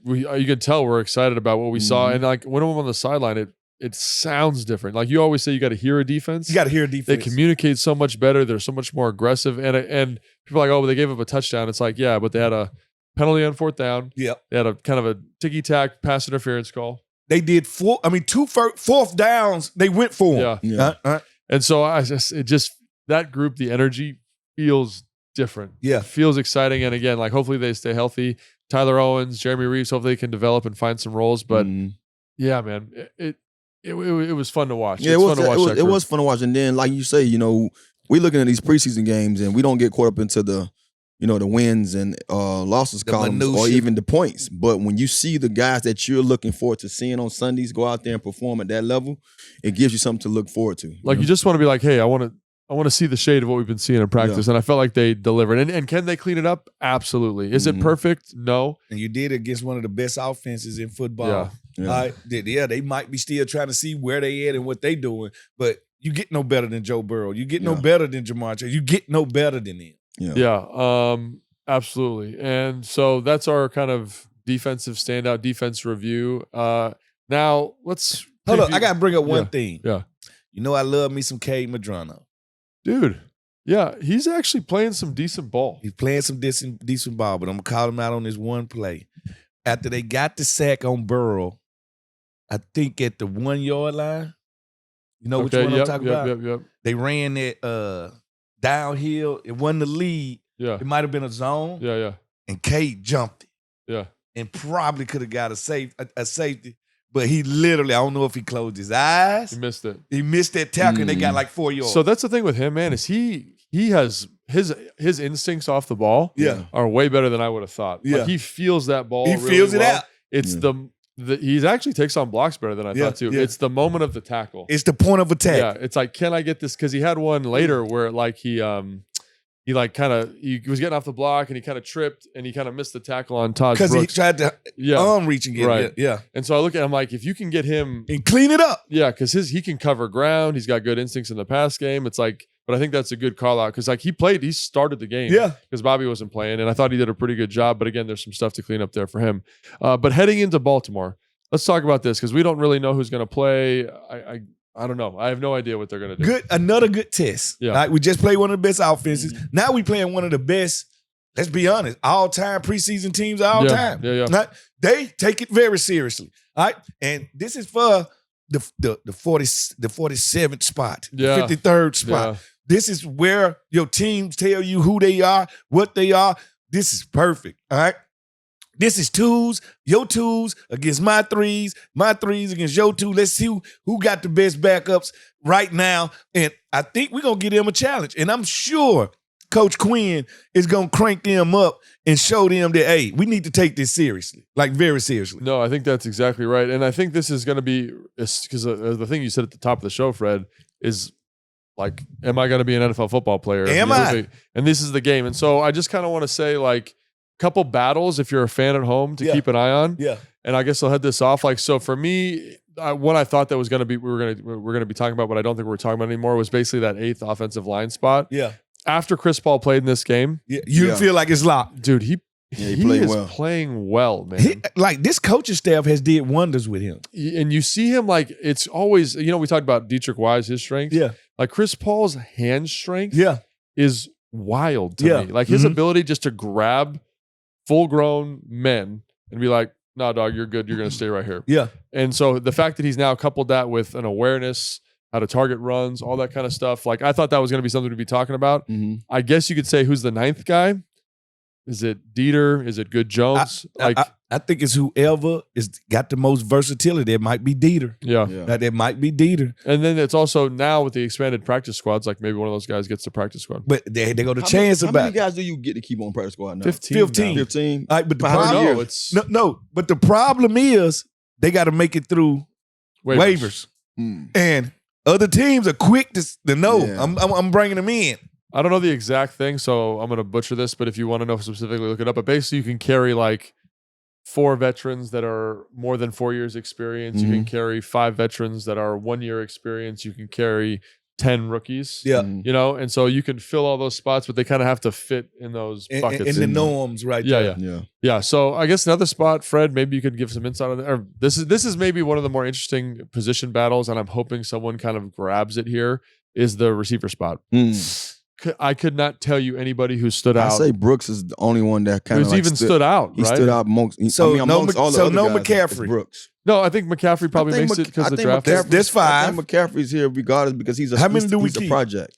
you can tell we're excited about what we saw. And like when I'm on the sideline, it sounds different. Like you always say, you got to hear a defense. You got to hear a defense. They communicate so much better. They're so much more aggressive. And people are like, oh, but they gave up a touchdown. It's like, yeah, but they had a penalty on fourth down. Yep. They had a kind of a ticky-tack pass interference call. They did two fourth downs. They went for them. Yeah. And so that group, the energy feels different. Yeah. It feels exciting. And again, like hopefully they stay healthy. Tyler Owens, Jeremy Reeves, hopefully they can develop and find some roles. But yeah, man, it was fun to watch. Yeah, it was fun to watch. And then, like you say, we looking at these preseason games and we don't get caught up into the wins and losses columns or even the points. But when you see the guys that you're looking forward to seeing on Sundays go out there and perform at that level, it gives you something to look forward to. Like you just want to be like, hey, I want to see the shade of what we've been seeing in practice. And I felt like they delivered. And can they clean it up? Absolutely. Is it perfect? No. And you did it against one of the best offenses in football. Yeah. They might be still trying to see where they at and what they doing, but you get no better than Joe Burrow. You get no better than Jamar Chase. You get no better than him. Yeah, absolutely. And so that's our kind of defensive standout defense review. Now let's hold up. I gotta bring up one thing. Yeah, I love me some Cade Madrano, dude. Yeah, he's actually playing some decent ball. He's playing some decent ball, but I'm gonna call him out on this one play. After they got the sack on Burrow, I think at the 1 yard line. You know which one I'm talking about? Yep. They ran that downhill. It wasn't the lead. Yeah. It might have been a zone. Yeah. And Cade jumped it. Yeah. And probably could have got a safety. But he literally, I don't know if he closed his eyes. He missed it. He missed that tackle and they got like 4 yards. So that's the thing with him, man, is he has his instincts off the ball are way better than I would have thought. Yeah. Like he feels that ball. He really feels it well. out. It's he actually takes on blocks better than I thought too. Yeah. It's the moment of the tackle. It's the point of attack. Yeah. It's like, can I get this? Because he had one later where like he was getting off the block and he kind of tripped and he kind of missed the tackle on Todd Brooks. Because he tried to arm reach and get it. Yeah. And so I look at him like, if you can get him and clean it up. Yeah, because he can cover ground. He's got good instincts in the pass game. It's like, but I think that's a good call out because like he started the game. Yeah. Because Bobby wasn't playing. And I thought he did a pretty good job. But again, there's some stuff to clean up there for him. But heading into Baltimore, let's talk about this because we don't really know who's going to play. I don't know. I have no idea what they're going to do. Another good test. Yeah. Right? We just played one of the best offenses. Now we playing one of the best, let's be honest, all-time preseason teams all time. Yeah. Right? They take it very seriously. All right. And this is for the 47th spot, the 53rd spot. Yeah. This is where your teams tell you who they are, what they are. This is perfect. All right. This is your twos against my threes against your two. Let's see who got the best backups right now. And I think we're going to give them a challenge. And I'm sure Coach Quinn is going to crank them up and show them that, hey, we need to take this seriously, like very seriously. No, I think that's exactly right. And I think this is going to be, because the thing you said at the top of the show, Fred, is like, am I going to be an NFL football player? Am I? And this is the game. And so I just kind of want to say, like, a couple battles, if you're a fan at home, to keep an eye on. Yeah. And I guess I'll head this off. Like, so for me, what I thought that was going to be, we're going to be talking about, but I don't think we're talking about anymore, was basically that 8th offensive line spot. Yeah. After Chris Paul played in this game, you feel like it's locked, dude. He played is playing well, man. Like this coaching staff has did wonders with him, and you see him like it's always. You know, we talked about Dietrich Wise, his strength. Yeah. Like Chris Paul's hand strength. Yeah. Is wild to me. Like his ability just to grab full-grown men and be like, "Nah, dog, you're good. You're going to stay right here." Yeah. And so the fact that he's now coupled that with an awareness, how to target runs, all that kind of stuff. Like I thought that was going to be something to be talking about. Mm-hmm. I guess you could say who's the 9th guy. Is it Dieter? Is it Good Jones? I think it's whoever is got the most versatility. It might be Dieter. Yeah. That it might be Dieter. And then it's also now with the expanded practice squads, like maybe one of those guys gets the practice squad. But they go to chance about. How many guys do you get to keep on practice squad now? 15. 15. All right, but the problem, but the problem is they got to make it through waivers. And other teams are quick to know. Yeah. I'm bringing them in. I don't know the exact thing, so I'm going to butcher this, but if you want to know specifically, look it up. But basically, you can carry like 4 veterans that are more than 4 years experience. You can carry 5 veterans that are 1 year experience. You can carry 10 rookies. Yeah. You know, and so you can fill all those spots, but they kind of have to fit in those buckets. In the norms, right? Yeah. So I guess another spot, Fred, maybe you could give some insight on that. Or this is maybe one of the more interesting position battles, and I'm hoping someone kind of grabs it here, is the receiver spot. I could not tell you anybody who stood out. I say Brooks is the only one that kind of like stood out. He right? stood out amongst. Amongst all the other guys, McCaffrey. Brooks. No, I think McCaffrey probably makes it because of the draft. There's 5. I think McCaffrey's here regardless because he's a. How many do we he's keep? A project.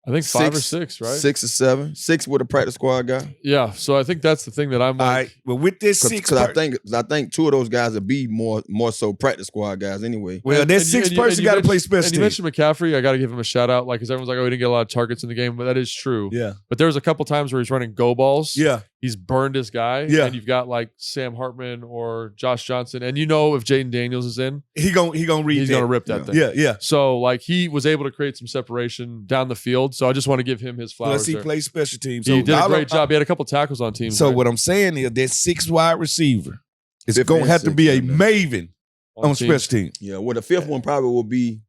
I think 5 or 6, right? 6 or 7. 6 with a practice squad guy. Yeah, so I think that's the thing that I'm like. All right, well, with this 6, because I think 2 of those guys would be more so practice squad guys anyway. Well, that 6 person got to play special teams. You mentioned McCaffrey. I got to give him a shout out, like, because everyone's like, "Oh, he didn't get a lot of targets in the game," but that is true. Yeah. But there was a couple times where he's running go balls. Yeah. He's burned his guy. Yeah. And you've got like Sam Hartman or Josh Johnson, and you know if Jaden Daniels is in, he's gonna rip that thing. Yeah. So like he was able to create some separation down the field. So I just want to give him his flowers. Plus he plays special teams. He did a great job. He had a couple tackles on teams. So what I'm saying is that 6 wide receiver is going to have to be a maven on special teams. Yeah. Well, the 5th one probably will be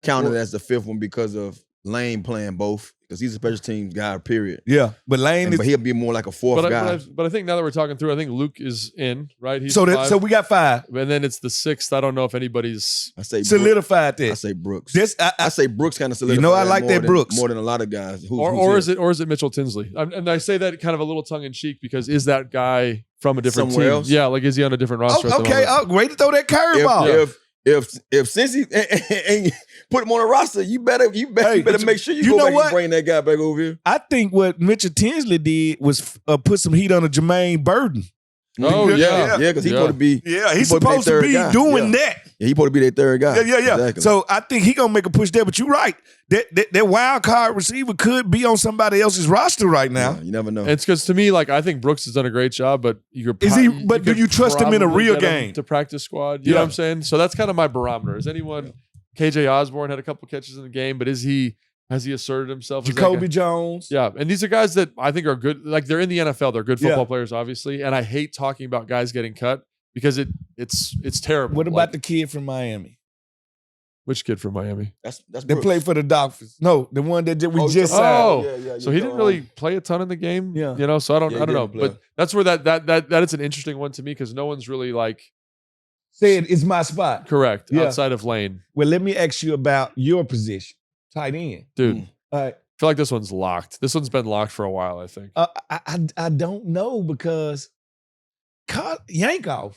counted as the 5th one because of Lane playing both. Because he's a special teams guy, period. Yeah, but Lane but he'll be more like a 4th guy. But I think now that we're talking through, I think Luke is in, right? He's so we got 5. And then it's the 6th. I don't know if anybody's solidified that. I say Brooks. I say Brooks kind of solidified. You know, I like that Brooks more than a lot of guys. Or is it Mitchell Tinsley? And I say that kind of a little tongue in cheek because is that guy from a different somewhere team? else? Yeah, like is he on a different roster? Okay, way to throw that curveball. If since he and put him on a roster, you better make sure you go back and bring that guy back over here. I think what Mitchell Tinsley did was put some heat on a Jermaine Burton. Oh yeah, because he's supposed to be. Yeah, he's supposed to be doing that. Yeah, he's supposed to be their third guy. Yeah. Exactly. So I think he's gonna make a push there. But you're right. That wild card receiver could be on somebody else's roster right now. Yeah, you never know. It's because to me, like I think Brooks has done a great job, but But do you trust him in a real game to practice squad? You know what I'm saying? So that's kind of my barometer. Is anyone? KJ Osborne had a couple catches in the game, but has he asserted himself? Jacoby Jones. Yeah, and these are guys that I think are good. Like they're in the NFL. They're good football players, obviously. And I hate talking about guys getting cut because it's terrible. What about the kid from Miami? Which kid from Miami? That's they played for the Dolphins. No, the one that we just signed. So he didn't really play a ton in the game. Yeah, you know. So I don't know. But that's where that is an interesting one to me because no one's really like said it's my spot. Correct. Outside of Lane. Well, let me ask you about your position, tight end, dude. All right. I feel like this one's locked. This one's been locked for a while. I think. I don't know because Yankoff.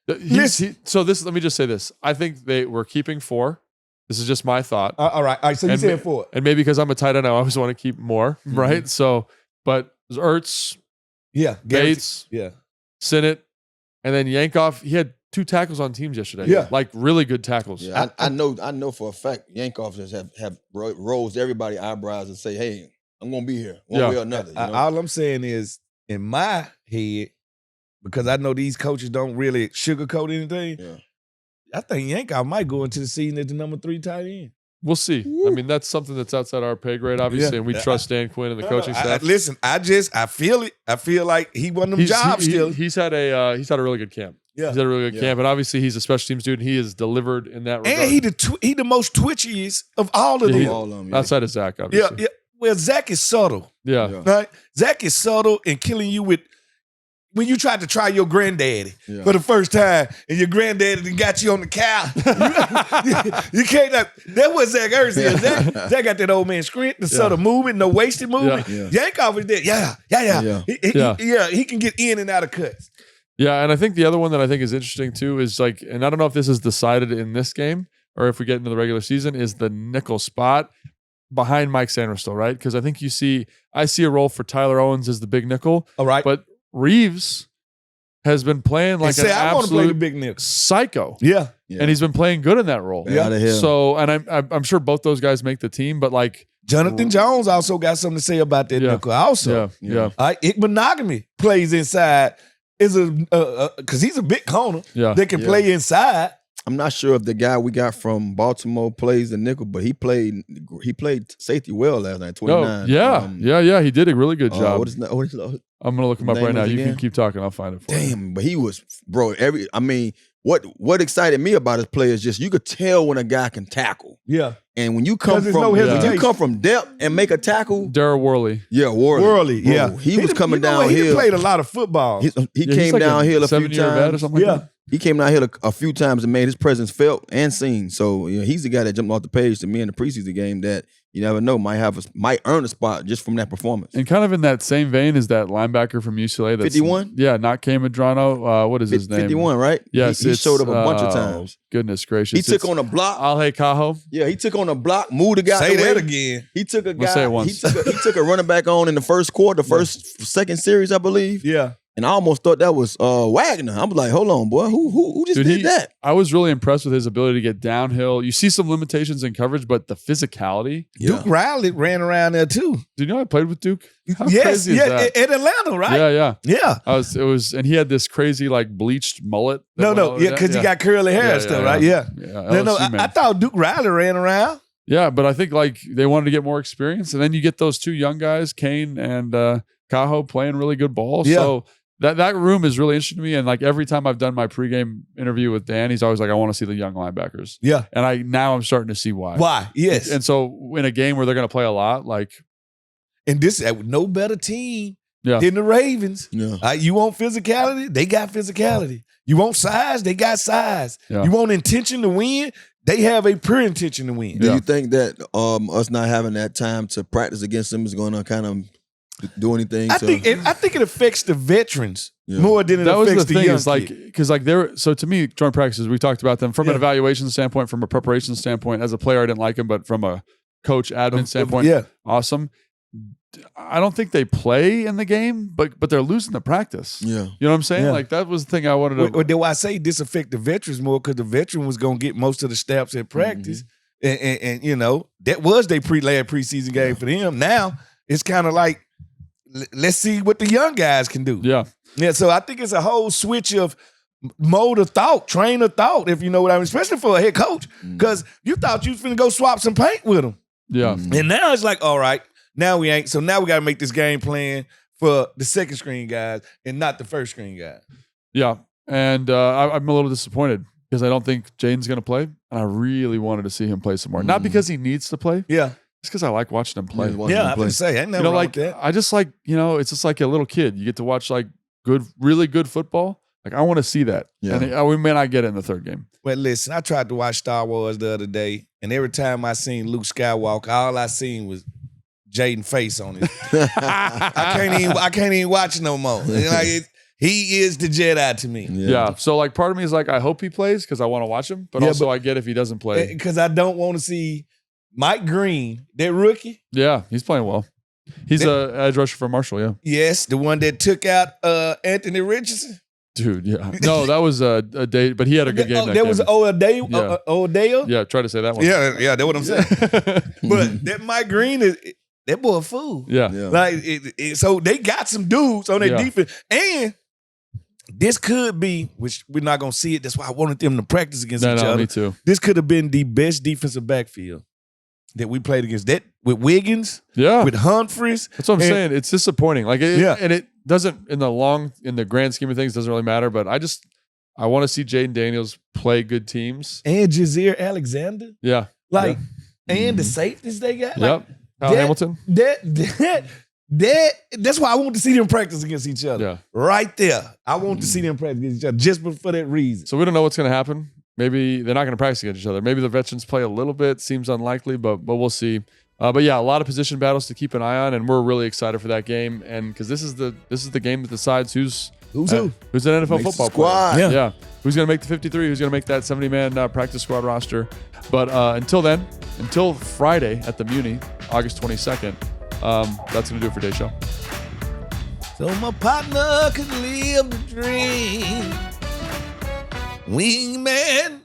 Let me just say this. I think they were keeping 4. This is just my thought. All right. So you said 4. And maybe because I'm a tight end, I always want to keep more, right? So, but Ertz, Bates, Sinnett, and then Yankoff. He had 2 tackles on teams yesterday. Yeah, like really good tackles. Yeah, I know for a fact Yankoff just have rose everybody's eyebrows and say, hey, I'm gonna be here one way or another. All I'm saying is, in my head, because I know these coaches don't really sugarcoat anything. Yeah. I think Yankoff might go into the season as the number 3 tight end. We'll see. Woo. I mean, that's something that's outside our pay grade, obviously, and we trust Dan Quinn and the coaching staff. Listen, I feel it. I feel like he won them jobs still. He's had a really good camp. Yeah. He's had a really good camp, and obviously he's a special teams dude, and he has delivered in that regard. And he the most twitchiest of all of them. Outside of Zach, obviously. Yeah. Well, Zach is subtle. Yeah. Right? Zach is subtle and killing you with when you tried to try your granddaddy for the first time and your granddaddy got you on the cow. you can't. That was Zach Ertz. Yeah. Zach got that old man script, the subtle movement, no wasted movement. Yeah. Yankoff is there. Yeah. He can get in and out of cuts. Yeah, and I think the other one that I think is interesting too is like, and I don't know if this is decided in this game or if we get into the regular season, is the nickel spot behind Mike Sanderstill, right? Because I think I see a role for Tyler Owens as the big nickel. All right. But Reeves has been playing like an absolute big nickel. Psycho. Yeah. And he's been playing good in that role. Yeah. So, and I'm sure both those guys make the team, but like Jonathan Jones also got something to say about that nickel also. Yeah. Monogamy plays inside. Is because he's a big corner that can play inside. I'm not sure if the guy we got from Baltimore plays the nickel, but he played safety well last night. 29. Yeah. He did a really good job. What is I'm gonna look him up right now. You can keep talking. I'll find it for you. Damn, but he was, bro. What excited me about his play is just you could tell when a guy can tackle. Yeah. And when you come from depth and make a tackle, Darryl Worley. Yeah, Worley. Yeah. He was coming downhill. He played a lot of football. He came like downhill a few times. Or something like that. He came down here a few times and made his presence felt and seen. So he's the guy that jumped off the page to me in the preseason game that you never know might earn a spot just from that performance. And kind of in that same vein is that linebacker from UCLA. That's 51? Yeah, not Cam Madrano. What is his name? 51, right? Yes. He showed up a bunch of times. Goodness gracious. He took on a block. Alhe Cajo. Yeah, he took on a block, moved the guy. Say that again. He took a guy. We'll say it once. He took a running back on in the first quarter, second series, I believe. Yeah. And I almost thought that was Wagner. I was like, hold on, boy. Who just did that? I was really impressed with his ability to get downhill. You see some limitations in coverage, but the physicality. Yeah. Duke Riley ran around there too. Do you know I played with Duke? How yes, crazy is that? In Atlanta, right? Yeah. And he had this crazy like bleached mullet. Because he got curly hair and stuff, right? Yeah. I thought Duke Riley ran around. Yeah, but I think like they wanted to get more experience, and then you get those two young guys, Kane and Cajo, playing really good ball. Yeah. So that room is really interesting to me. And like every time I've done my pregame interview with Dan, he's always like, I want to see the young linebackers. Yeah. And I'm starting to see why. Why? Yes. And so in a game where they're going to play a lot, like. And this, no better team than the Ravens. Yeah. You want physicality? They got physicality. You want size? They got size. Yeah. You want intention to win? They have a pure intention to win. Do you think that us not having that time to practice against them is going to kind of do anything? I think it affects the veterans more than it affects the young kid. Because so to me, joint practices, we talked about them from an evaluation standpoint, from a preparation standpoint. As a player, I didn't like them, but from a coach admin standpoint, awesome. I don't think they play in the game, but they're losing the practice. Yeah. You know what I'm saying? Yeah. Like that was the thing I wanted to. Well, do I say this affect the veterans more because the veteran was going to get most of the snaps at practice, and that was their last preseason game for them. Now it's kind of like, let's see what the young guys can do. Yeah. So I think it's a whole switch of mode of thought, train of thought, if you know what I mean, especially for a head coach, because you thought you was finna go swap some paint with them. Yeah. And now it's like, all right, now we ain't. So now we got to make this game plan for the second screen guys and not the first screen guys. Yeah. And I'm a little disappointed because I don't think Jaden's going to play. And I really wanted to see him play some more. Not because he needs to play. Yeah. It's because I like watching him play. I would say, I ain't never wrong with that. I just like, it's just like a little kid. You get to watch like really good football. Like I want to see that. Yeah. And we may not get it in the third game. Well, listen, I tried to watch Star Wars the other day, and every time I seen Luke Skywalker, all I seen was Jaden face on it. I can't even watch no more. He is the Jedi to me. Yeah. So like part of me is like, I hope he plays because I want to watch him, but also I get if he doesn't play. Because I don't want to see Mike Green, that rookie. Yeah, he's playing well. He's an edge rusher for Marshall, yeah. Yes, the one that took out Anthony Richardson. Dude, yeah. No, that was a day, but he had a good game. That was Odell? Yeah, try to say that one. Yeah, that's what I'm saying. But that Mike Green that boy a fool. Yeah. Like so they got some dudes on their defense. And this could be, which we're not gonna see it. That's why I wanted them to practice against each other. Me too. This could have been the best defensive backfield that we played against. That with Wiggins, with Humphries. That's what I'm saying. It's disappointing. Like, and it doesn't in the grand scheme of things doesn't really matter. But I want to see Jaden Daniels play good teams and Jazeer Alexander. Yeah, and the safeties they got. Yep, Hamilton. That's why I want to see them practice against each other. Yeah, right there. I want to see them practice against each other just for that reason. So we don't know what's going to happen. Maybe they're not going to practice against each other. Maybe the veterans play a little bit. Seems unlikely, but we'll see. But yeah, a lot of position battles to keep an eye on, and we're really excited for that game. And because this is the game that decides who's an NFL football player. Yeah, who's going to make the 53? Who's going to make that 70-man practice squad roster? But until Friday at the Muni, August 22nd, that's going to do it for Day Show. So my partner can live the dream. Wingman